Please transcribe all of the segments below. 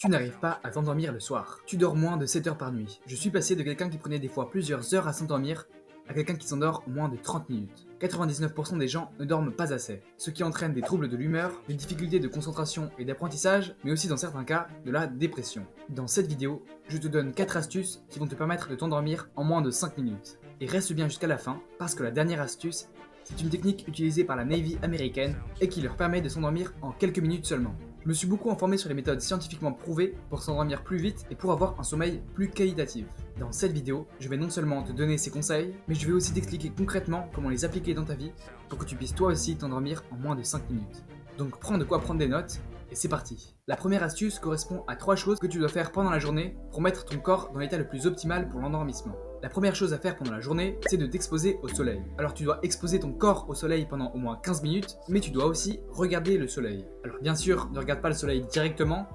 Tu n'arrives pas à t'endormir le soir. Tu dors moins de 7 heures par nuit. Je suis passé de quelqu'un qui prenait des fois plusieurs heures à s'endormir à quelqu'un qui s'endort moins de 30 minutes. 99% des gens ne dorment pas assez, ce qui entraîne des troubles de l'humeur, des difficultés de concentration et d'apprentissage, mais aussi dans certains cas, de la dépression. Dans cette vidéo, je te donne 4 astuces qui vont te permettre de t'endormir en moins de 5 minutes. Et reste bien jusqu'à la fin, parce que la dernière astuce, c'est une technique utilisée par la Navy américaine et qui leur permet de s'endormir en quelques minutes seulement. Je me suis beaucoup informé sur les méthodes scientifiquement prouvées pour s'endormir plus vite et pour avoir un sommeil plus qualitatif. Dans cette vidéo, je vais non seulement te donner ces conseils, mais je vais aussi t'expliquer concrètement comment les appliquer dans ta vie pour que tu puisses toi aussi t'endormir en moins de 5 minutes. Donc prends de quoi prendre des notes, et c'est parti. La première astuce correspond à 3 choses que tu dois faire pendant la journée pour mettre ton corps dans l'état le plus optimal pour l'endormissement. La première chose à faire pendant la journée, c'est de t'exposer au soleil. Alors tu dois exposer ton corps au soleil pendant au moins 15 minutes, mais tu dois aussi regarder le soleil. Alors bien sûr, ne regarde pas le soleil directement,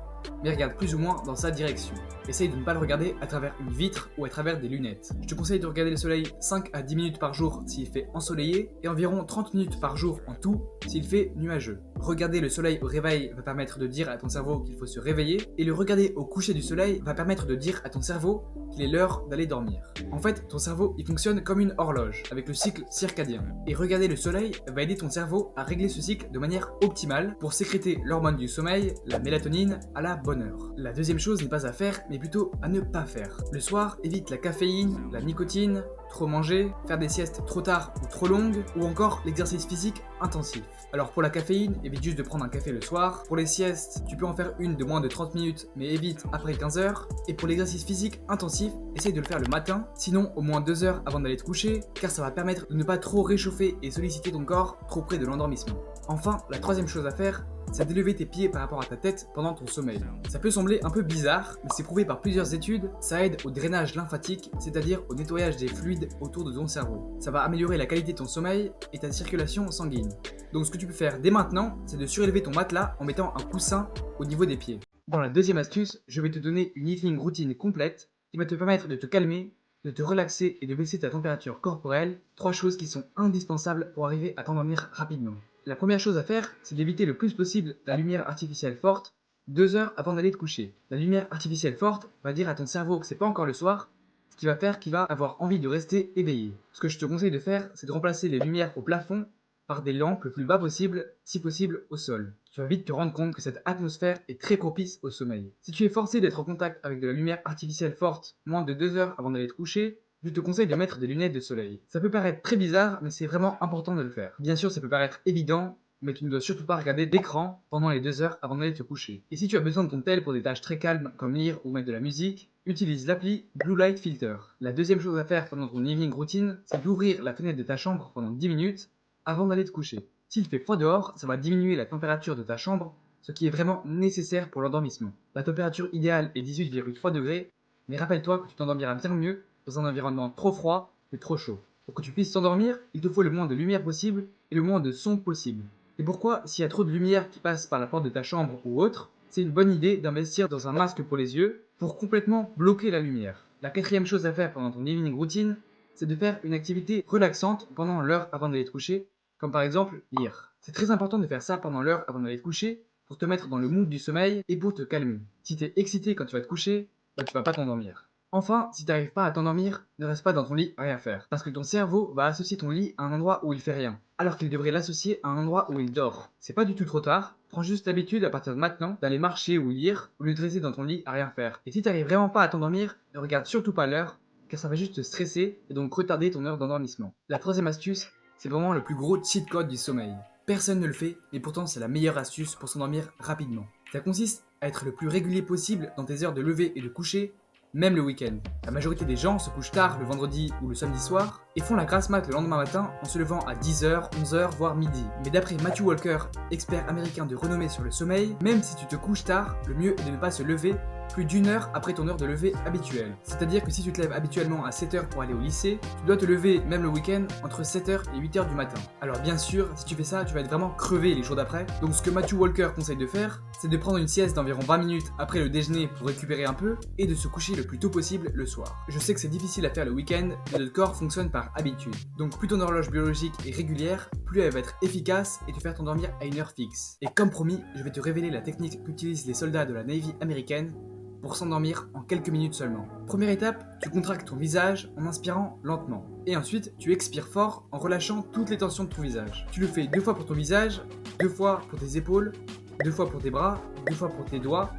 mais regarde plus ou moins dans sa direction. Essaye de ne pas le regarder à travers une vitre ou à travers des lunettes. Je te conseille de regarder le soleil 5 à 10 minutes par jour s'il fait ensoleillé et environ 30 minutes par jour en tout s'il fait nuageux. Regarder le soleil au réveil va permettre de dire à ton cerveau qu'il faut se réveiller et le regarder au coucher du soleil va permettre de dire à ton cerveau qu'il est l'heure d'aller dormir. En fait, ton cerveau il fonctionne comme une horloge avec le cycle circadien. Et regarder le soleil va aider ton cerveau à régler ce cycle de manière optimale pour sécréter l'hormone du sommeil, la mélatonine, à la bonne heure. La deuxième chose n'est pas à faire, mais plutôt à ne pas faire. Le soir, évite la caféine, la nicotine, trop manger, faire des siestes trop tard ou trop longues, ou encore l'exercice physique intensif. Alors pour la caféine, évite juste de prendre un café le soir. Pour les siestes, tu peux en faire une de moins de 30 minutes, mais évite après 15 heures. Et pour l'exercice physique intensif, essaye de le faire le matin, sinon au moins 2 heures avant d'aller te coucher, car ça va permettre de ne pas trop réchauffer et solliciter ton corps trop près de l'endormissement. Enfin, la troisième chose à faire, c'est d'élever tes pieds par rapport à ta tête pendant ton sommeil. Ça peut sembler un peu bizarre, mais c'est prouvé par plusieurs études, ça aide au drainage lymphatique, c'est-à-dire au nettoyage des fluides autour de ton cerveau. Ça va améliorer la qualité de ton sommeil et ta circulation sanguine. Donc ce que tu peux faire dès maintenant, c'est de surélever ton matelas en mettant un coussin au niveau des pieds. Dans la deuxième astuce, je vais te donner une evening routine complète qui va te permettre de te calmer, de te relaxer et de baisser ta température corporelle, 3 choses qui sont indispensables pour arriver à t'endormir rapidement. La première chose à faire, c'est d'éviter le plus possible la lumière artificielle forte 2 heures avant d'aller te coucher. La lumière artificielle forte va dire à ton cerveau que c'est pas encore le soir, ce qui va faire qu'il va avoir envie de rester éveillé. Ce que je te conseille de faire, c'est de remplacer les lumières au plafond par des lampes le plus bas possible, si possible au sol. Tu vas vite te rendre compte que cette atmosphère est très propice au sommeil. Si tu es forcé d'être en contact avec de la lumière artificielle forte moins de 2 heures avant d'aller te coucher, je te conseille de mettre des lunettes de soleil. Ça peut paraître très bizarre, mais c'est vraiment important de le faire. Bien sûr, ça peut paraître évident, mais tu ne dois surtout pas regarder d'écran pendant les 2 heures avant d'aller te coucher. Et si tu as besoin de ton tel pour des tâches très calmes comme lire ou mettre de la musique, utilise l'appli Blue Light Filter. La deuxième chose à faire pendant ton evening routine, c'est d'ouvrir la fenêtre de ta chambre pendant 10 minutes avant d'aller te coucher. S'il fait froid dehors, ça va diminuer la température de ta chambre, ce qui est vraiment nécessaire pour l'endormissement. La température idéale est 18,3 degrés, mais rappelle-toi que tu t'endormiras bien mieux dans un environnement trop froid que trop chaud. Pour que tu puisses t'endormir, il te faut le moins de lumière possible et le moins de son possible. C'est pourquoi, s'il y a trop de lumière qui passe par la porte de ta chambre ou autre, c'est une bonne idée d'investir dans un masque pour les yeux pour complètement bloquer la lumière. La quatrième chose à faire pendant ton evening routine, c'est de faire une activité relaxante pendant l'heure avant d'aller te coucher, comme par exemple lire. C'est très important de faire ça pendant l'heure avant d'aller te coucher pour te mettre dans le mood du sommeil et pour te calmer. Si tu es excité quand tu vas te coucher, tu vas pas t'endormir. Enfin, si tu n'arrives pas à t'endormir, ne reste pas dans ton lit à rien faire. Parce que ton cerveau va associer ton lit à un endroit où il fait rien, alors qu'il devrait l'associer à un endroit où il dort. C'est pas du tout trop tard, prends juste l'habitude à partir de maintenant d'aller marcher ou lire, au lieu de rester dans ton lit à rien faire. Et si tu n'arrives vraiment pas à t'endormir, ne regarde surtout pas l'heure, car ça va juste te stresser et donc retarder ton heure d'endormissement. La troisième astuce, c'est vraiment le plus gros cheat code du sommeil. Personne ne le fait, mais pourtant c'est la meilleure astuce pour s'endormir rapidement. Ça consiste à être le plus régulier possible dans tes heures de lever et de coucher, même le week-end. La majorité des gens se couchent tard le vendredi ou le samedi soir et font la grasse mat le lendemain matin en se levant à 10h, 11h, voire midi. Mais d'après Matthew Walker, expert américain de renommée sur le sommeil, même si tu te couches tard, le mieux est de ne pas se lever plus d'1 heure après ton heure de lever habituelle. C'est-à-dire que si tu te lèves habituellement à 7 heures pour aller au lycée, tu dois te lever même le week-end entre 7 heures et 8 heures du matin. Alors bien sûr, si tu fais ça, tu vas être vraiment crevé les jours d'après. Donc ce que Matthew Walker conseille de faire, c'est de prendre une sieste d'environ 20 minutes après le déjeuner pour récupérer un peu et de se coucher le plus tôt possible le soir. Je sais que c'est difficile à faire le week-end, mais notre corps fonctionne par habitude. Donc plus ton horloge biologique est régulière, plus elle va être efficace et te faire t'endormir à une heure fixe. Et comme promis, je vais te révéler la technique qu'utilisent les soldats de la Navy américaine pour s'endormir en quelques minutes seulement. Première étape, tu contractes ton visage en inspirant lentement. Et ensuite, tu expires fort en relâchant toutes les tensions de ton visage. Tu le fais 2 fois pour ton visage, 2 fois pour tes épaules, 2 fois pour tes bras, 2 fois pour tes doigts,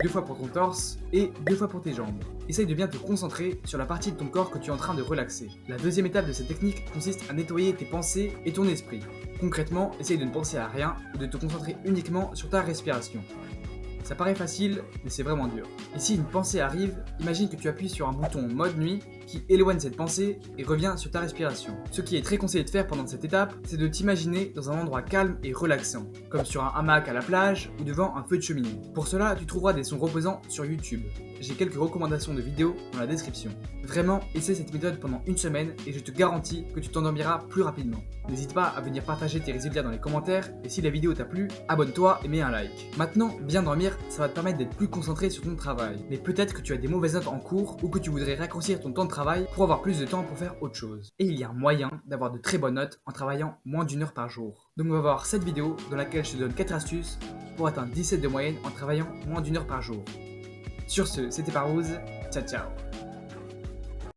2 fois pour ton torse et 2 fois pour tes jambes. Essaye de bien te concentrer sur la partie de ton corps que tu es en train de relaxer. La deuxième étape de cette technique consiste à nettoyer tes pensées et ton esprit. Concrètement, essaye de ne penser à rien et de te concentrer uniquement sur ta respiration. Ça paraît facile, mais c'est vraiment dur. Et si une pensée arrive, imagine que tu appuies sur un bouton mode nuit qui éloigne cette pensée et revient sur ta respiration. Ce qui est très conseillé de faire pendant cette étape, c'est de t'imaginer dans un endroit calme et relaxant, comme sur un hamac à la plage ou devant un feu de cheminée. Pour cela, tu trouveras des sons reposants sur YouTube. J'ai quelques recommandations de vidéos dans la description. Vraiment, essaie cette méthode pendant une semaine et je te garantis que tu t'endormiras plus rapidement. N'hésite pas à venir partager tes résultats dans les commentaires et si la vidéo t'a plu, abonne-toi et mets un like. Maintenant, bien dormir, ça va te permettre d'être plus concentré sur ton travail. Mais peut-être que tu as des mauvaises notes en cours ou que tu voudrais raccourcir ton temps de travail pour avoir plus de temps pour faire autre chose. Et il y a un moyen d'avoir de très bonnes notes en travaillant moins d'1 heure par jour. Donc on va voir cette vidéo dans laquelle je te donne 4 astuces pour atteindre 17 de moyenne en travaillant moins d'1 heure par jour. Sur ce, c'était Parous, ciao ciao.